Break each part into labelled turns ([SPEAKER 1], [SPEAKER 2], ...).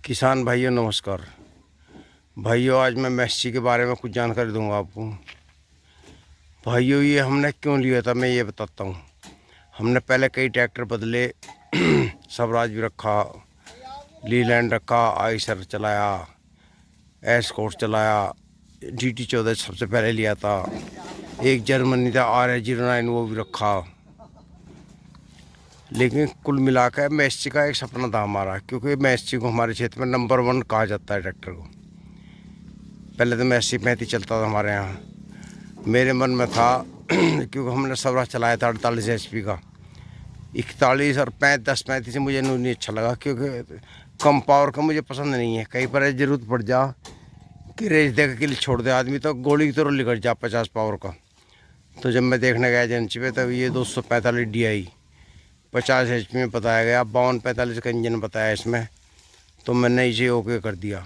[SPEAKER 1] किसान भाइयों नमस्कार। भाइयों आज मैं मैस्सी के बारे में कुछ जानकारी दूंगा आपको। भाइयों ये हमने क्यों लिया था मैं ये बताता हूँ। हमने पहले कई ट्रैक्टर बदले स्वराज भी रखा, लीलैंड रखा, आइसर चलाया, एस्कॉर्ट चलाया, GT14 सबसे पहले लिया था। एक जर्मनी था RS09 वो भी रखा। लेकिन कुल मिलाकर मैस्सी का एक सपना था हमारा, क्योंकि मैस्सी को हमारे क्षेत्र में नंबर 1 कहा जाता है ट्रैक्टर को। पहले तो मैस्सी 35 चलता था हमारे यहाँ। मेरे मन में था क्योंकि हमने स्वराज चलाया था 48 HP का। 41 और 10-35 से मुझे नहीं अच्छा लगा, क्योंकि कम पावर का मुझे पसंद नहीं है। कहीं पर ज़रूरत पड़ जा कि रेस देकर के लिए छोड़ दे आदमी तो गोली की तरह लिखट जा 50 पावर का। तो जब मैं देखने गया एजेंसी पे तब ये 245 DI 50 HP में बताया गया, 52-45 का इंजन बताया इसमें। तो मैंने इसे ओके कर दिया।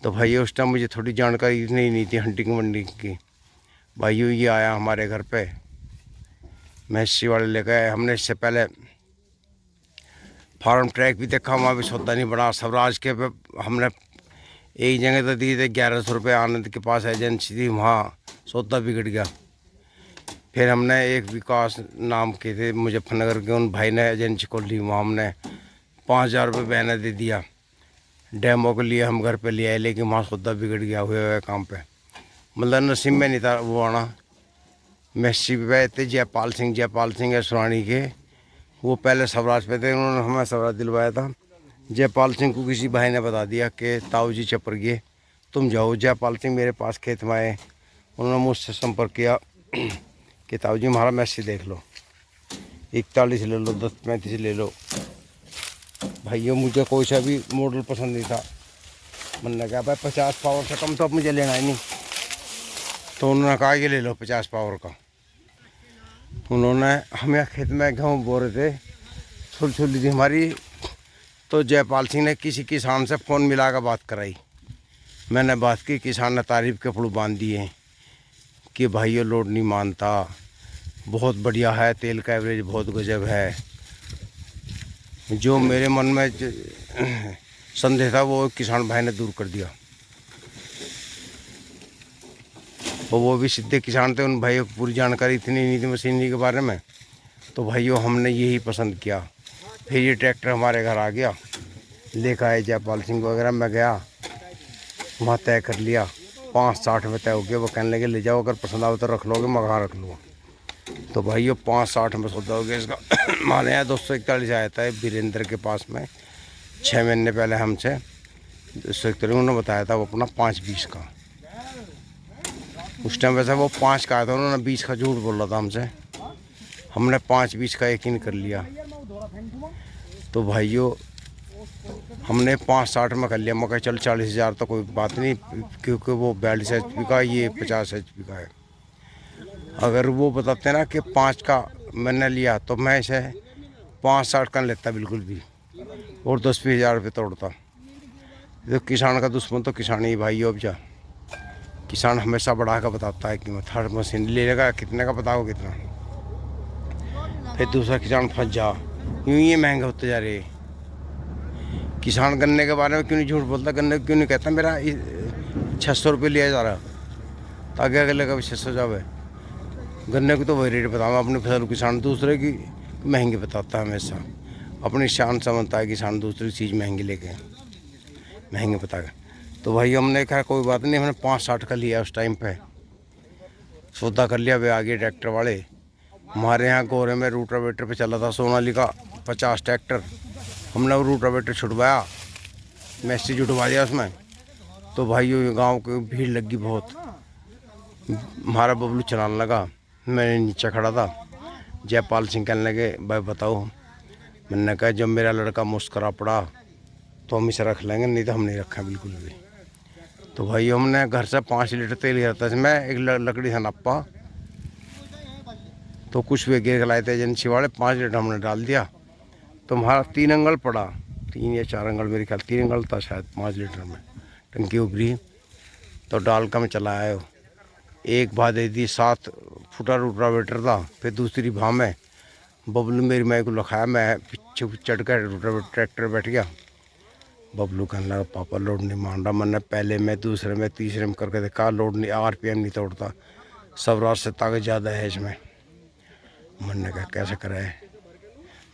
[SPEAKER 1] तो भाई उस टाइम मुझे थोड़ी जानकारी इतनी नहीं थी हंटिंग वंटिंग की। भाइयों ये आया हमारे घर पे, मैस्सी वाले लेकर आए। हमने इससे पहले फार्म ट्रैक भी देखा, वहाँ भी सौदा नहीं बना। स्वराज के पे हमने एक जगह तो दिए थे 1100 रुपये, आनंद के पास एजेंसी थी, वहाँ सौदा बिगड़ गया। फिर हमने एक विकास नाम के थे मुजफ्फरनगर के, उन भाई ने एजेंसी खोल ली, वहाँ हमने 5000 रुपये बहना दे दिया। डेमो के लिए हम घर पे ले आए, लेकिन वहाँ सौदा बिगड़ गया हुए काम पे। मतलब नसीब में नहीं था वो आना। मैस्सी पे थे जयपाल सिंह है सुरानी के, वो पहले स्वराज पे थे, उन्होंने हमें स्वराज दिलवाया था। जयपाल सिंह को किसी भाई ने बता दिया कि ताऊ जी चपर गए, तुम जाओ। जयपाल सिंह मेरे पास खेत में आए, उन्होंने मुझसे संपर्क किया कि ताऊ जी हमारा मैस्सी देख लो, 41 ले लो, 10-35 ले लो। भाइयों मुझे कोई सा भी मॉडल पसंद नहीं था। मैंने कहा भाई 50 पावर से कम तो अब मुझे लेना ही नहीं। तो उन्होंने कहा कि ले लो 50 पावर का। उन्होंने हमें खेत में गेहूँ बो रहे थे, सुलझुली थी हमारी। तो जयपाल सिंह ने किसी किसान से फ़ोन मिला कर बात कराई। मैंने बात की, किसान ने तारीफ़ के फुल बांध दिए कि भाइयों लोड नहीं मानता, बहुत बढ़िया है, तेल का एवरेज बहुत गजब है। जो मेरे मन में संदेह था वो किसान भाई ने दूर कर दिया। और वो भी सीधे किसान थे, उन भाइयों को पूरी जानकारी इतनी नहीं थी मशीनरी के बारे में। तो भाइयों हमने यही पसंद किया। फिर ये ट्रैक्टर हमारे घर आ गया, लेकर आए जयपाल सिंह वगैरह। मैं गया वहाँ तय कर लिया, 560 में तय हो गया। वो कहने लगे ले जाओ, अगर पसंद आओ तो रख लोगे, मैं कहाँ रख लूँगा। तो भाइयों 560 में सौदा हो गया इसका। हमारे यहाँ 241 आया था वीरेंद्र के पास में 6 महीने पहले हमसे। 241 उन्होंने बताया था वो अपना 520 का। उस टाइम वैसे वो 5 का आया था, उन्होंने 20 का झूठ बोल रहा था हमसे। हमने 520 का यकीन कर लिया। तो भाइयों हमने 560 में कर लिया। मैं कहा चल 40,000 तो कोई बात नहीं, क्योंकि वो 42 HP का, ये 50 HP का है। अगर वो बताते ना कि 5 का मैंने लिया तो मैं इसे 560 का लेता बिल्कुल भी, और 10-20 हज़ार रुपये तोड़ता। तो किसान का दुश्मन तो किसान ही भाई। अब जा किसान हमेशा बढ़ा कर बताता है कीमत। हर मशीन ले लेगा, कितने का बताओ कितना, फिर दूसरा किसान फंस जा। यूँ ये महंगे होते जा रहे। किसान गन्ने के बारे में क्यों नहीं झूठ बोलता, गन्ने क्यों नहीं कहता मेरा 600 रुपये लिया जा रहा, ताकि अगले का भी 600 जावे। गन्ने को तो वही रेट बताऊँगा अपनी फसल। किसान दूसरे की महंगी बताता है हमेशा। अपनी शान समझता है किसान, दूसरी चीज़ महंगी लेके महंगे बता के। तो भाई हमने कहा कोई बात नहीं, हमने 560 का लिया। उस टाइम पे सौदा कर लिया। वे आगे ट्रैक्टर वाले हमारे यहाँ गोरे में रूटावेटर पे चला था सोनालिका 50 ट्रैक्टर। हमने वो रूटावेटर छुटवाया, मैस्सी जुटवा दिया उसमें। तो भाइयों गांव की भीड़ लगी बहुत। हमारा बबलू चलाने लगा, मैं नीचे खड़ा था। जयपाल सिंह कहने लगे भाई बताओ। मैंने कहा जब मेरा लड़का मुस्करा पड़ा तो हम इसे रख लेंगे, नहीं तो हम नहीं रखा बिल्कुल भी। तो भाई हमने घर से 5 लीटर तेल गिरा था इसमें, एक लकड़ी से नप्पा। तो कुछ भी गिर लाए थे एजेंसी वाले, 5 लीटर हमने डाल दिया। तो हमारा 3 अंगल पड़ा, 3 या 4 अंगल, मेरे ख्याल 3 अंगल था शायद 5 लीटर में। टंकी उभरी तो डाल कर मैं चला आया। एक भा दे दी, 7 फुटा रूटावेटर था। फिर दूसरी भा में बबलू मेरी माई को लखाया, मैं पीछे चढ़ कर रूटावेटर ट्रैक्टर बैठ गया। बबलू कहने लगा पापा लोड नहीं मान रहा। मैंने पहले में दूसरे में तीसरे में करके देखा, लोड नहीं, आरपीएम नहीं तोड़ता, स्वराज से ताकत ज़्यादा है इसमें। मैंने कहा कैसे करे,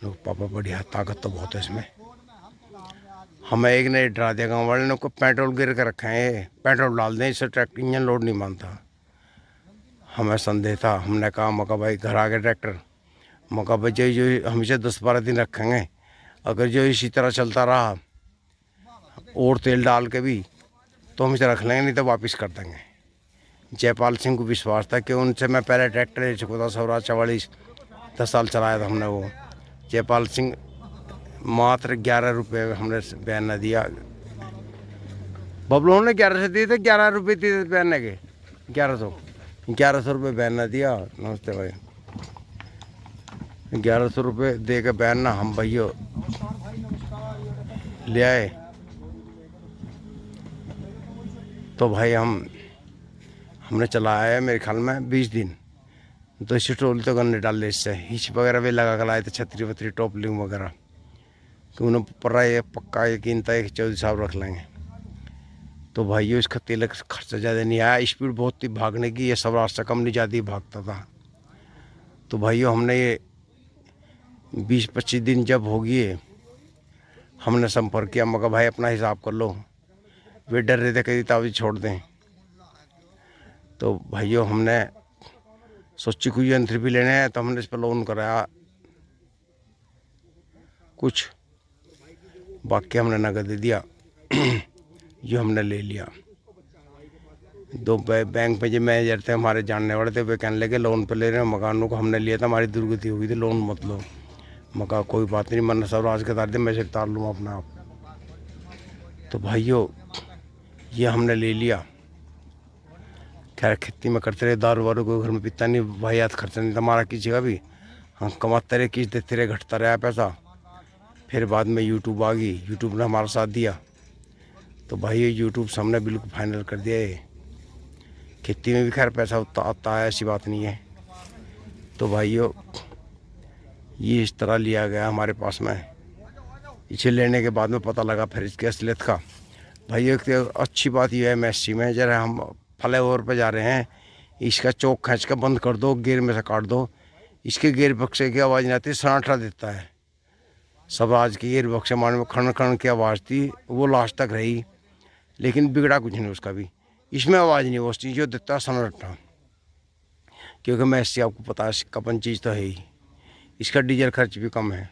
[SPEAKER 1] लोग पापा बढ़िया ताकत तो बहुत है इसमें। हमें एक ने डरा दिया, गाँव वाले ने को पेट्रोल गिर कर रखे हैं, पेट्रोल डाल दें, इससे ट्रैक्टर इंजन लोड नहीं मानता। हमें संदेह था, हमने कहा मका भाई घर आ गए ट्रैक्टर, मका भाई जो हमेशा 10-12 दिन रखेंगे, अगर जो इसी तरह चलता रहा और तेल डाल के भी तो हम इसे रख लेंगे, नहीं तो वापस कर देंगे। जयपाल सिंह को विश्वास था कि उनसे मैं पहले ट्रैक्टर ले चुका था, स्वराज 44 10 साल चलाया था हमने वो। जयपाल सिंह मात्र 11 रुपये हमने बयाना दिया, बबलू ने 11 से दिए थे, 11 रुपये दिए थे बयाने के, 1100 रुपये बयाना दिया। नमस्ते भाई, 1100 रुपये दे के बयाना हम भैया ले आए। तो भाई हमने चलाया है मेरे ख्याल में 20 दिन, तो इसी ट्रोल तो गन्ने डाले, इससे हिच वगैरह भी लगा कर लाए थे, छतरी वतरी टॉपलिंग वगैरह, कि उन्हें पड़ा ये पक्का यकीन था 14 साहब रख लेंगे। तो भाइयों इसका तेल का खर्चा ज़्यादा नहीं आया, स्पीड बहुत थी भागने की, ये स्वराज से कम नहीं ज़्यादा ही भागता था। तो भाइयों हमने ये 20-25 दिन जब हो गए, हमने संपर्क किया, मगर भाई अपना हिसाब कर लो, वे डर रहे थे कहीं तावी छोड़ दें। तो भाइयों हमने सोची कोई यंत्र भी लेने हैं, तो हमने इस पर लोन कराया कुछ, बाकी हमने नगद दे दिया। ये हमने ले लिया। 2 बैंक में जो मैनेजर थे हमारे जानने वाले थे, वे कहने लगे लोन पे ले रहे हैं, मकानों को हमने लिया था, हमारी दुर्गति हो गई थी, लोन मत लो। मका कोई बात नहीं, मन स्वराज के तार दे, मैं से तार लूँ अपना आप। तो भाइयों ये हमने ले लिया। खैर खेती में करते रहे, दारू वारू को घर में पीता नहीं, वाहियात खर्चा नहीं था हमारा किसी का भी, हम कमाते रहे, किस देते रहे, घटता रहा पैसा। फिर बाद में यूट्यूब आ गई, यूट्यूब ने हमारा साथ दिया। तो भाई ये यूट्यूब से हमने बिल्कुल फाइनल कर दिया है। खेती में भी खैर पैसा उतना आता है, ऐसी बात नहीं है। तो भाइयों ये इस तरह लिया गया हमारे पास में। इसे लेने के बाद में पता लगा फिर इसकी असलियत का। भाई एक तो अच्छी बात यह है मैसी में, जरा हम फ्लाईओवर पे जा रहे हैं, इसका चौक खींच कर बंद कर दो, गियर में से काट दो, इसके गियर बक्से की आवाज़ नहीं आती, सन्नाटा देता है। स्वराज की गियर बक्से मारने में खड़ खड़ की आवाज़ थी, वो लास्ट तक रही, लेकिन बिगड़ा कुछ नहीं उसका भी। इसमें आवाज़ नहीं, वो चीज़ जो देता है सन्नाटा, क्योंकि मैसी आपको पता है सिक्कापन चीज़ तो है ही। इसका डीजल खर्च भी कम है।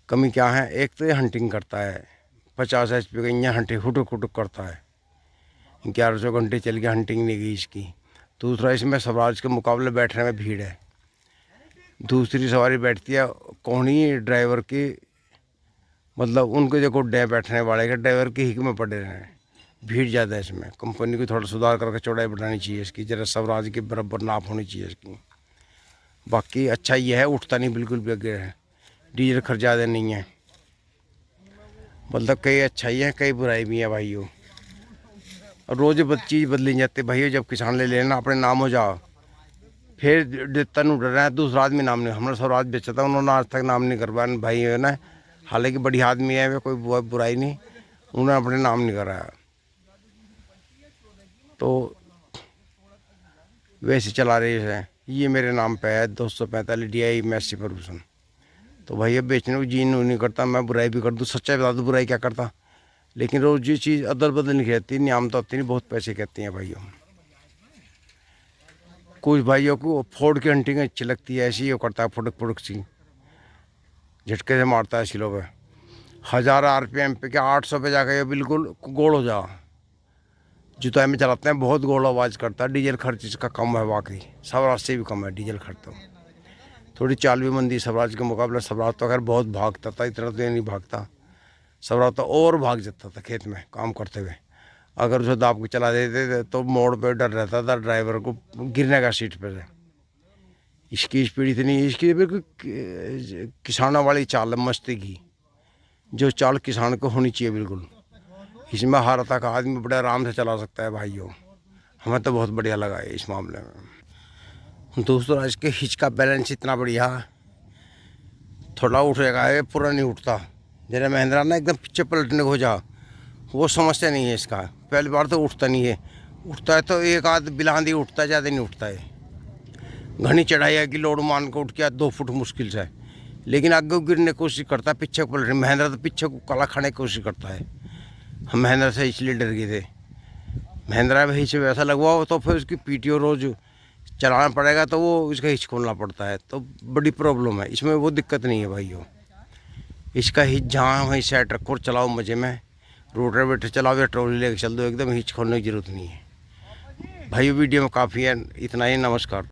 [SPEAKER 1] कमी क्या है, एक तो ये हंटिंग करता है, 50 HP का इंजन हंटिंग हुटुक हुटुक करता है, 1100 घंटे चल के हंटिंग नहीं गई इसकी। दूसरा इसमें स्वराज के मुकाबले बैठने में भीड़ है। दूसरी सवारी बैठती है कोहनी ड्राइवर की, मतलब उनके जो गुड्डे बैठने वाले के ड्राइवर के हिक में पड़े रहे हैं, भीड़ ज़्यादा है इसमें। कंपनी को थोड़ा सुधार करके चौड़ाई बढ़ानी चाहिए इसकी, जरा स्वराज की बराबर नाप होनी चाहिए इसकी। बाकी अच्छा ये है, उठता नहीं बिल्कुल भी आगे है, डीजल खर्च ज़्यादा नहीं है, मतलब कई अच्छाई है कई बुराई भी है भाइयों। रोज़ चीज़ बदली जाती है भाइयों। जब किसान ले लेना अपने नाम हो जाओ, फिर तनु डर रहा है दूसरा आदमी नाम नहीं, हमने स्वराज बेचा था, उन्होंने आज तक नाम नहीं करवाया भाई है ना। हालांकि बढ़िया आदमी है वे, कोई बुराई नहीं, उन्होंने अपने नाम नहीं कराया। तो वैसे चला रही है, ये मेरे नाम पे है 245 DI मैसी फर्गूसन। तो भैया बेचने को जी नहीं करता, मैं बुराई भी कर दूँ, सच्चाई बता दूँ बुराई क्या करता, लेकिन रोज़ ये चीज़ अदल बदल नहीं रहती, नियाम तो आती नहीं, बहुत पैसे कहती हैं भाइयों। कुछ भाइयों को फोर्ड की हंटिंग अच्छी लगती है, ऐसी वो करता है फुटक फुटक सी, झटके से मारता है सिलों पे, 1000 RPM पे क्या 800 पे जाकर ये बिल्कुल गोल हो जा। जुताई में चलाते हैं, बहुत गोल आवाज़ करता है। डीजल खर्च इसका कम है, वाकई स्वराज से भी कम है डीजल खर्च। तो थोड़ी चाल भी मंदी स्वराज के मुकाबले। स्वराज तो अगर बहुत भागता था, इतना तो ये नहीं भागता। स्वराज तो और भाग जाता था खेत में काम करते हुए, अगर उसे दाब के चला देते थे तो मोड़ पे डर रहता था ड्राइवर को गिरने का सीट पे से। इसकी स्पीड इतनी, इसकी बिल्कुल किसानों वाली चाल है, मस्ती की, जो चाल किसान को होनी चाहिए बिल्कुल। इसमें हर तक आदमी बड़े आराम से चला सकता है भाइयों। हमें तो बहुत बढ़िया लगा है इस मामले में। दूसरा इसके हिच का बैलेंस इतना बढ़िया, थोड़ा उठेगा ये पूरा नहीं उठता, जरा महिंद्रा ना एकदम पीछे पलटने को जा, वो समस्या नहीं है इसका। पहली बार तो उठता नहीं है, उठता है तो एक आध बिलांदी उठता है, ज़्यादा नहीं उठता है। घनी चढ़ाई है कि लोड मान के उठ के 2 फुट मुश्किल से है, लेकिन आगे गिरने की कोशिश करता है, पीछे पलट। महिंद्रा तो पीछे को कला खाने की कोशिश करता है। हम महिंद्रा से इसलिए डर गए थे। महिंद्रा भाई से वैसा लगवाओ तो फिर उसकी पीटीओ रोज़ चलाना पड़ेगा, तो वो इसका हिच खोलना पड़ता है, तो बड़ी प्रॉब्लम है। इसमें वो दिक्कत नहीं है भाइयों, इसका हिच जहाँ वहीं सेट रखो और चलाओ मज़े में। रोटर वेटर चलाओ या ट्रॉली लेके चल दो, एकदम हिच खोलने की ज़रूरत नहीं है भाइयों। वीडियो में काफ़ी है, इतना ही। नमस्कार।